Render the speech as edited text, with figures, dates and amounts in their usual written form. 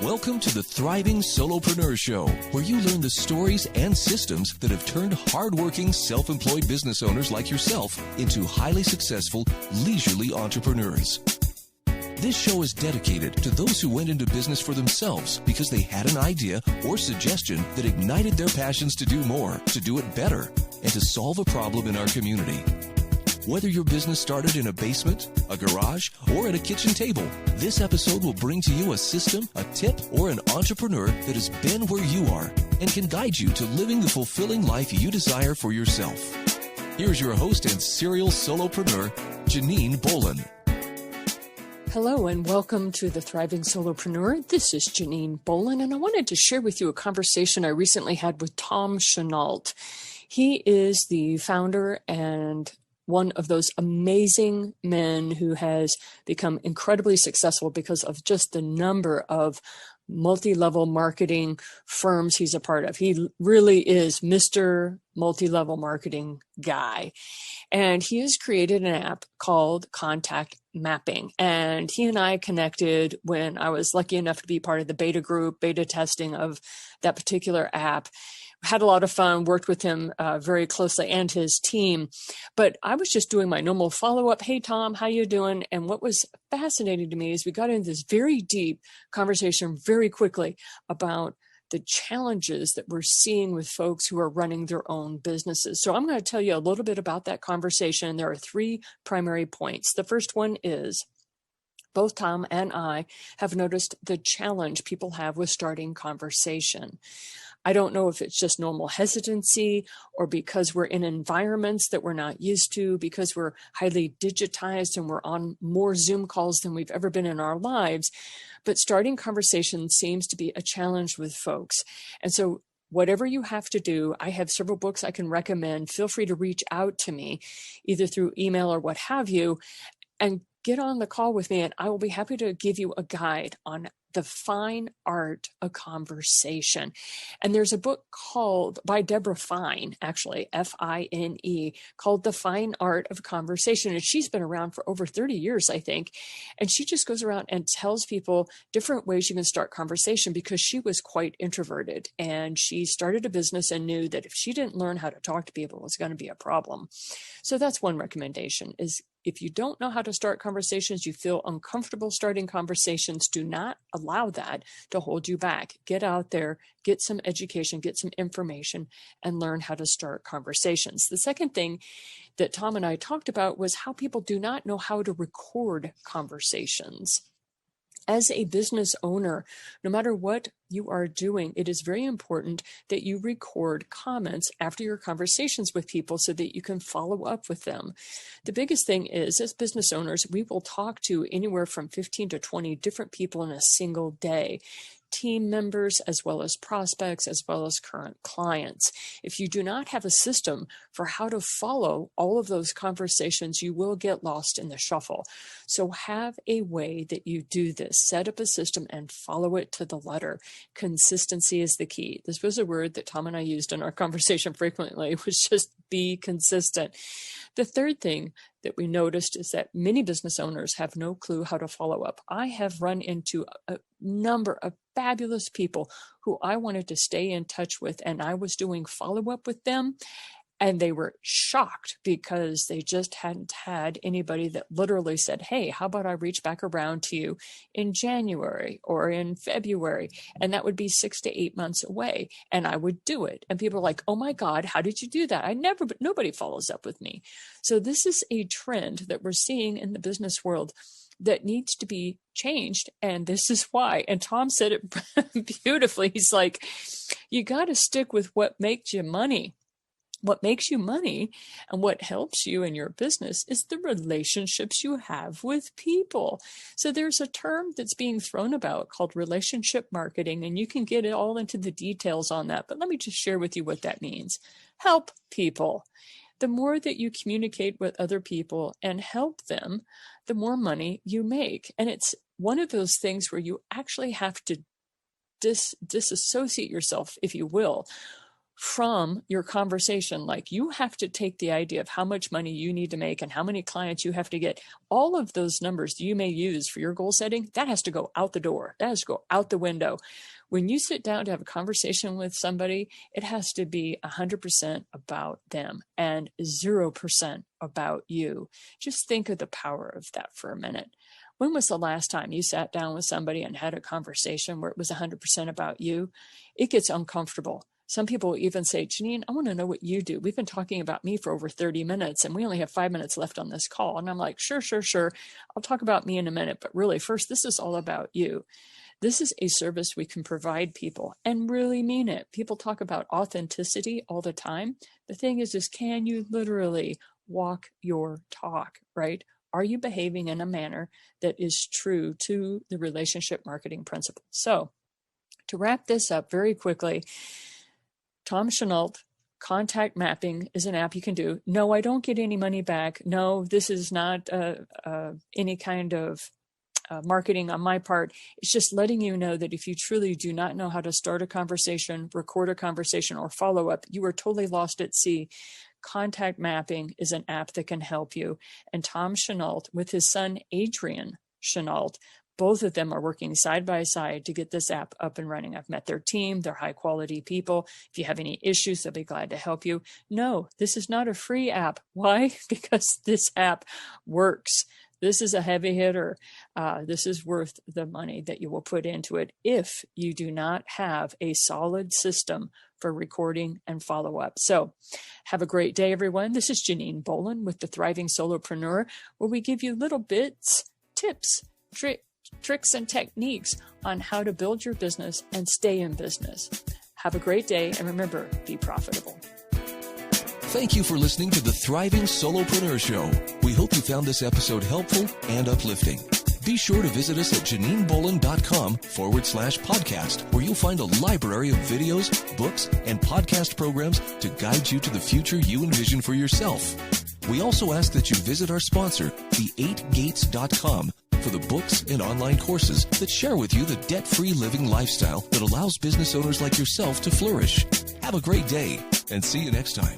Welcome to the Thriving Solopreneur Show, where you learn the stories and systems that have turned hardworking, self-employed business owners like yourself into highly successful, leisurely entrepreneurs. This show is dedicated to those who went into business for themselves because they had an idea or suggestion that ignited their passions to do more, to do it better, and to solve a problem in our community. Whether your business started in a basement, a garage, or at a kitchen table, this episode will bring to you a system, a tip, or an entrepreneur that has been where you are and can guide you to living the fulfilling life you desire for yourself. Here's your host and serial solopreneur, Janine Bolon. Hello and welcome to the Thriving Solopreneur. This is Janine Bolon, and I wanted to share with you a conversation I recently had with Tom Chanault. He is the founder and one of those amazing men who has become incredibly successful because of just the number of multi-level marketing firms he's a part of. He really is Mr. Multi-Level Marketing Guy. And he has created an app called Contact Mapping. And he and I connected when I was lucky enough to be part of the beta testing of that particular app. Had a lot of fun, worked with him very closely and his team. But I was just doing my normal follow-up. Hey, Tom, how you doing? And what was fascinating to me is we got into this very deep conversation very quickly about the challenges that we're seeing with folks who are running their own businesses. So I'm going to tell you a little bit about that conversation. There are three primary points. The first one is both Tom and I have noticed the challenge people have with starting conversation. I don't know if it's just normal hesitancy or because we're in environments that we're not used to, because we're highly digitized and we're on more Zoom calls than we've ever been in our lives. But starting conversation seems to be a challenge with folks. And so whatever you have to do, I have several books I can recommend. Feel free to reach out to me, either through email or what have you, and get on the call with me, and I will be happy to give you a guide on the fine art of conversation. And there's a book called by Deborah Fine, actually, F-I-N-E, called The Fine Art of Conversation. And she's been around for over 30 years, I think. And she just goes around and tells people different ways you can start conversation because she was quite introverted. And she started a business and knew that if she didn't learn how to talk to people, it was going to be a problem. So that's one recommendation is if you don't know how to start conversations, you feel uncomfortable starting conversations, do not allow that to hold you back. Get out there, get some education, get some information, and learn how to start conversations. The second thing that Tom and I talked about was how people do not know how to record conversations. As a business owner, no matter what you are doing, it is very important that you record comments after your conversations with people so that you can follow up with them. The biggest thing is, as business owners, we will talk to anywhere from 15 to 20 different people in a single day. Team members, as well as prospects, as well as current clients. If you do not have a system for how to follow all of those conversations, you will get lost in the shuffle. So have a way that you do this. Set up a system and follow it to the letter. Consistency is the key. This was a word that Tom and I used in our conversation frequently. It was just be consistent. The third thing that we noticed is that many business owners have no clue how to follow up. I have run into a number of fabulous people who I wanted to stay in touch with, and I was doing follow-up with them, and they were shocked because they just hadn't had anybody that literally said, hey, how about I reach back around to you in January or in February? And that would be 6 to 8 months away. And I would do it. And people are like, oh my God, how did you do that? Nobody follows up with me. So this is a trend that we're seeing in the business world that needs to be changed. And this is why. And Tom said it beautifully. He's like, you got to stick with what makes you money. What makes you money and what helps you in your business is the relationships you have with people. So there's a term that's being thrown about called relationship marketing, and you can get it all into the details on that. But let me just share with you what that means. Help people. The more that you communicate with other people and help them, the more money you make. And it's one of those things where you actually have to disassociate yourself, if you will, from your conversation. Like, you have to take the idea of how much money you need to make and how many clients you have to get. All of those numbers you may use for your goal setting, that has to go out the door. That has to go out the window. When you sit down to have a conversation with somebody, it has to be 100% about them and 0% about you. Just think of the power of that for a minute. When was the last time you sat down with somebody and had a conversation where it was 100% about you? It gets uncomfortable. Some people even say, Janine, I want to know what you do. We've been talking about me for over 30 minutes and we only have 5 minutes left on this call. And I'm like, sure. I'll talk about me in a minute. But really, first, this is all about you. This is a service we can provide people and really mean it. People talk about authenticity all the time. The thing is can you literally walk your talk, right? Are you behaving in a manner that is true to the relationship marketing principles? So to wrap this up very quickly, Tom Chanault, contact mapping is an app you can do. No, I don't get any money back. No, this is not any kind of marketing on my part. It's just letting you know that if you truly do not know how to start a conversation, record a conversation, or follow up, you are totally lost at sea. Contact mapping is an app that can help you. And Tom Chanault, with his son, Adrian Chanault, both of them are working side by side to get this app up and running. I've met their team. They're high quality people. If you have any issues, they'll be glad to help you. No, this is not a free app. Why? Because this app works. This is a heavy hitter. This is worth the money that you will put into it if you do not have a solid system for recording and follow up. So have a great day, everyone. This is Janine Bolon with the Thriving Solopreneur, where we give you little bits, tips, tricks, and techniques on how to build your business and stay in business. Have a great day, and remember, be profitable. Thank you for listening to the Thriving Solopreneur Show. We hope you found this episode helpful and uplifting. Be sure to visit us at JanineBolon.com/podcast, where you'll find a library of videos, books, and podcast programs to guide you to the future you envision for yourself. We also ask that you visit our sponsor, the8gates.com, for the books and online courses that share with you the debt-free living lifestyle that allows business owners like yourself to flourish. Have a great day, and see you next time.